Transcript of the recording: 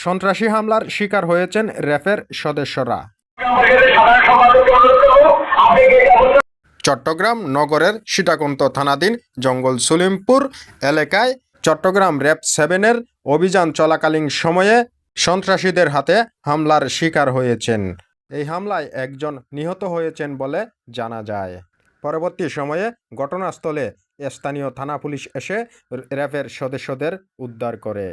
সন্ত্রাসী হামলার শিকার হয়েছেন র্যাবের সদস্যরা। চট্টগ্রাম নগরের সীতাকুণ্ড থানাধীন জঙ্গল সলিমপুর এলাকায় চট্টগ্রাম র্যাব 7-এর অভিযান চলাকালীন সময়ে সন্ত্রাসীদের হাতে হামলার শিকার হয়েছেন। এই হামলায় একজন নিহত হয়েছেন বলে জানা যায়। পরবর্তী সময়ে ঘটনাস্থলে স্থানীয় থানা পুলিশ এসে র্যাবের সদস্যদের উদ্ধার করে।